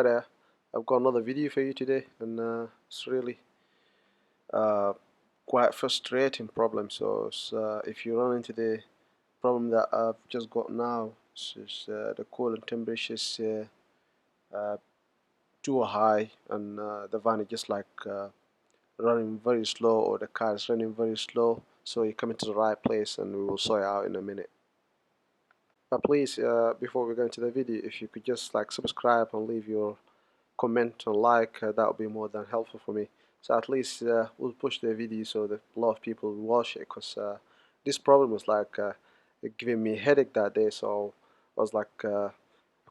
Alright, I've got another video for you today, and it's really uh, quite frustrating problem. So if you run into the problem that I've just got now, the coolant temperature is uh, too high, and the van is just like running very slow, or the car is running very slow. So you're coming to the right place, and we will sort it out in a minute. But please, before we go into the video, if you could just like subscribe and leave your comment and like, that would be more than helpful for me. So at least we'll push the video so that a lot of people will watch it, because this problem was like giving me a headache that day. So I was like I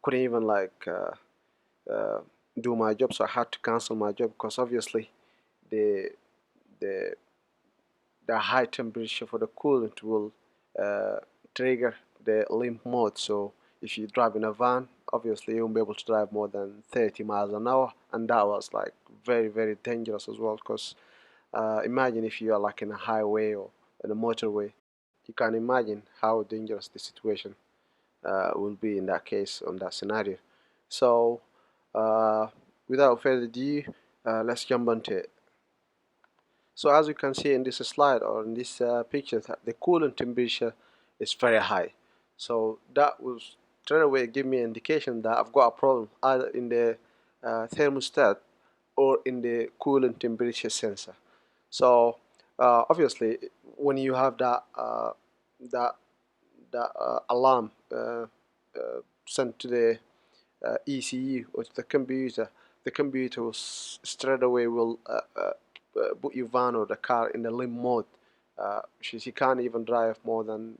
couldn't even like uh, do my job, so I had to cancel my job, because obviously the the the high temperature for the coolant will uh, trigger the limp mode. So if you drive in a van, obviously you won't be able to drive more than 30 miles an hour, and that was like very dangerous as well, because imagine if you are like in a highway or in a motorway. You can imagine how dangerous the situation will be in that case, on that scenario. So uh, without further ado, let's jump onto it. So as you can see in this slide, or in this picture, the coolant temperature is very high. So that will straight away give me an indication that I've got a problem either in the thermostat or in the coolant temperature sensor. So obviously, when you have that alarm sent to the ECU or to the computer will straight away will put your van or the car in the limp mode, which is you can't even drive more than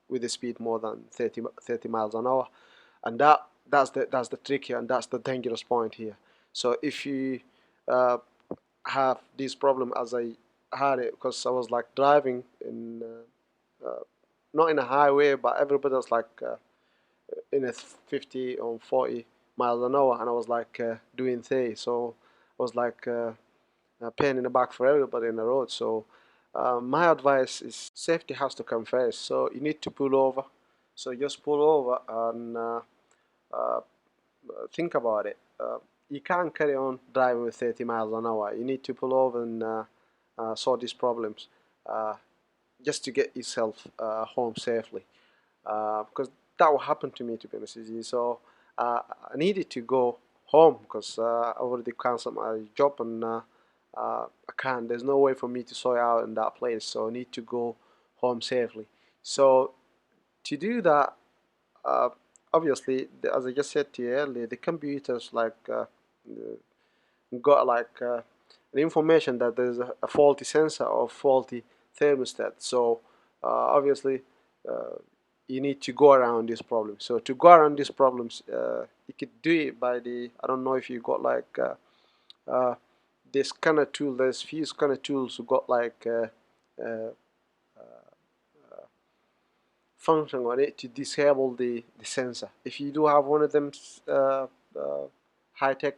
with the speed more than 30 miles an hour, and that's the trick here, and that's the dangerous point here. So if you uh, have this problem as I had it, because I was like driving in not in a highway, but everybody was like in a 50 or 40 miles an hour, and I was like doing 30. So I was like a pain in the back for everybody in the road. So my advice is safety has to come first. So you need to pull over. So just pull over and uh, think about it. You can't carry on driving with 30 miles an hour. You need to pull over and solve these problems uh, just to get yourself home safely. Because that will happen to me, to be honest with you. So I needed to go home, because I already cancelled my job, and I can't. There's no way for me to sort out in that place. So I need to go home safely. So to do that, uh, obviously, as I just said to you earlier, the computers like got like the information that there's a faulty sensor or faulty thermostat. So obviously uh, you need to go around this problem. So to go around these problems, you could do it by the, I don't know if you got like uh, this scanner tool. There's few scanner tools who got like uh, function on it to disable the sensor. If you do have one of them high-tech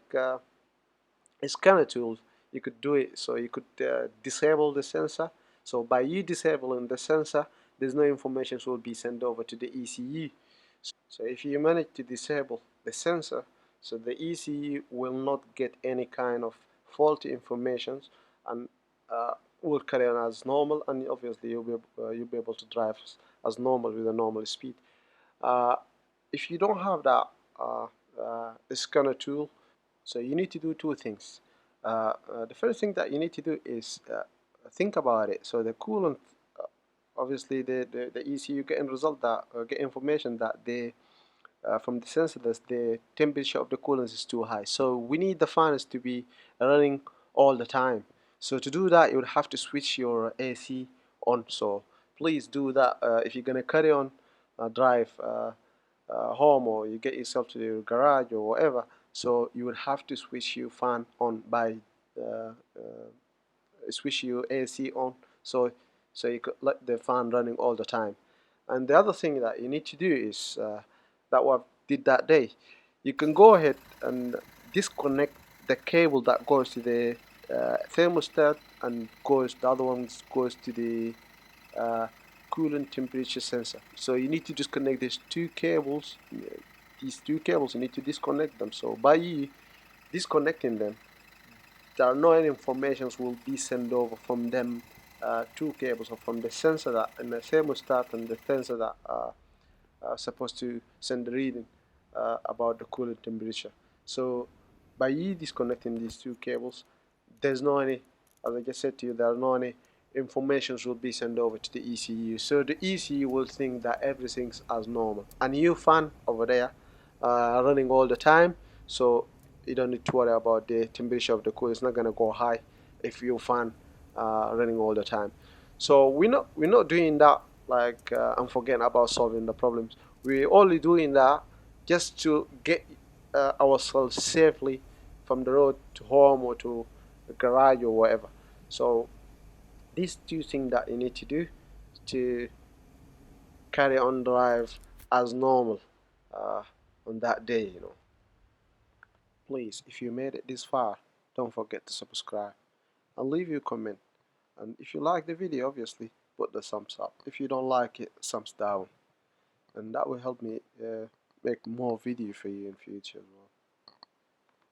scanner tools, you could do it. So you could disable the sensor. So by you disabling the sensor, there's no information will be sent over to the ECU. So if you manage to disable the sensor, so the ECU will not get any kind of faulty information, and will carry on as normal, and obviously you'll be able to drive as normal with a normal speed. Uh, if you don't have that scanner tool, so you need to do two things. The first thing that you need to do is think about it. So the coolant, obviously the ECU get in result that get information that from the sensor that the temperature of the coolant is too high. So we need the fans to be running all the time. So to do that, you would have to switch your AC on. So please do that if you're gonna carry on drive home, or you get yourself to your garage or whatever. So you would have to switch your fan on by uh, switch your AC on, so you could let the fan running all the time. And the other thing that you need to do is that what I did that day. You can go ahead and disconnect the cable that goes to the thermostat, and the other one goes to the uh, coolant temperature sensor. So you need to disconnect these two cables. You need to disconnect them. So by you disconnecting them, there are no any informations will be sent over from them two cables, or from the sensor that and the thermostat and the sensor that are supposed to send the reading about the coolant temperature. So by you disconnecting these two cables, there's no any, as I just said to you, there are no any informations will be sent over to the ECU. So the ECU will think that everything's as normal, and you fan over there running all the time, so you don't need to worry about the temperature of the cooler. It's not gonna go high if you fan running all the time. So we're not doing that like and forgetting about solving the problems. We're only doing that just to get ourselves safely from the road to home or to the garage or whatever. So these two things that you need to do to carry on drive as normal uh, on that day. Please, if you made it this far, don't forget to subscribe and leave your comment. And if you like the video, obviously put the thumbs up. If you don't like it, thumbs down, and that will help me make more video for you in future as well.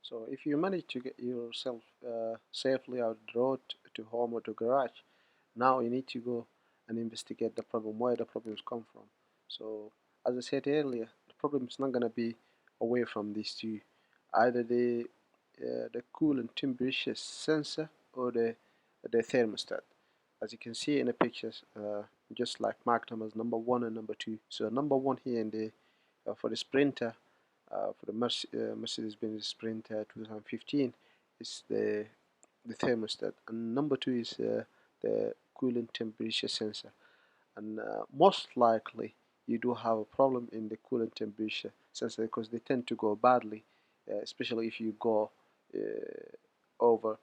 So if you manage to get yourself safely out the road to home or to garage, now you need to go and investigate the problem, where the problems come from. So as I said earlier, the problem is not going to be away from these two, either the coolant temperature sensor or the thermostat. As you can see in the pictures, just like marked them as number 1 and number 2. So number 1 here in the for the Sprinter, for the Mercedes-benz Sprinter 2015 is the thermostat, and number 2 is the coolant temperature sensor. And most likely you do have a problem in the coolant temperature sensor, because they tend to go badly, especially if you go over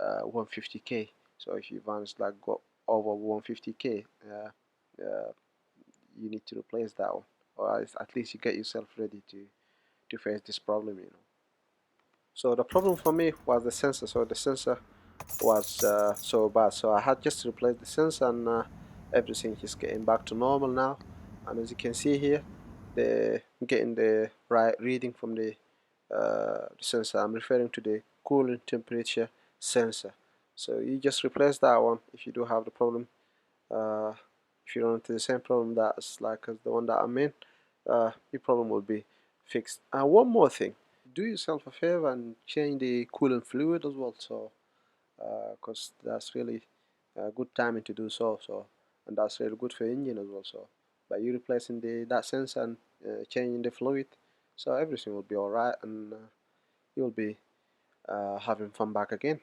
150k. So if your van's like go over 150k, you need to replace that one, or at least you get yourself ready to face this problem. So the problem for me was the sensor. So the sensor was so bad, so I had just replaced the sensor, and everything is getting back to normal now. And as you can see here, the getting the right reading from the sensor. I'm referring to the coolant temperature sensor. So you just replace that one if you do have the problem. uh, if you run into the same problem that's like as the one that I'm in, your problem will be fixed. And one more thing, do yourself a favor and change the coolant fluid as well, so because that's really a good timing to do so. And that's really good for engine as well. So by you replacing that sensor and changing the fluid, so everything will be alright, and you'll be having fun back again.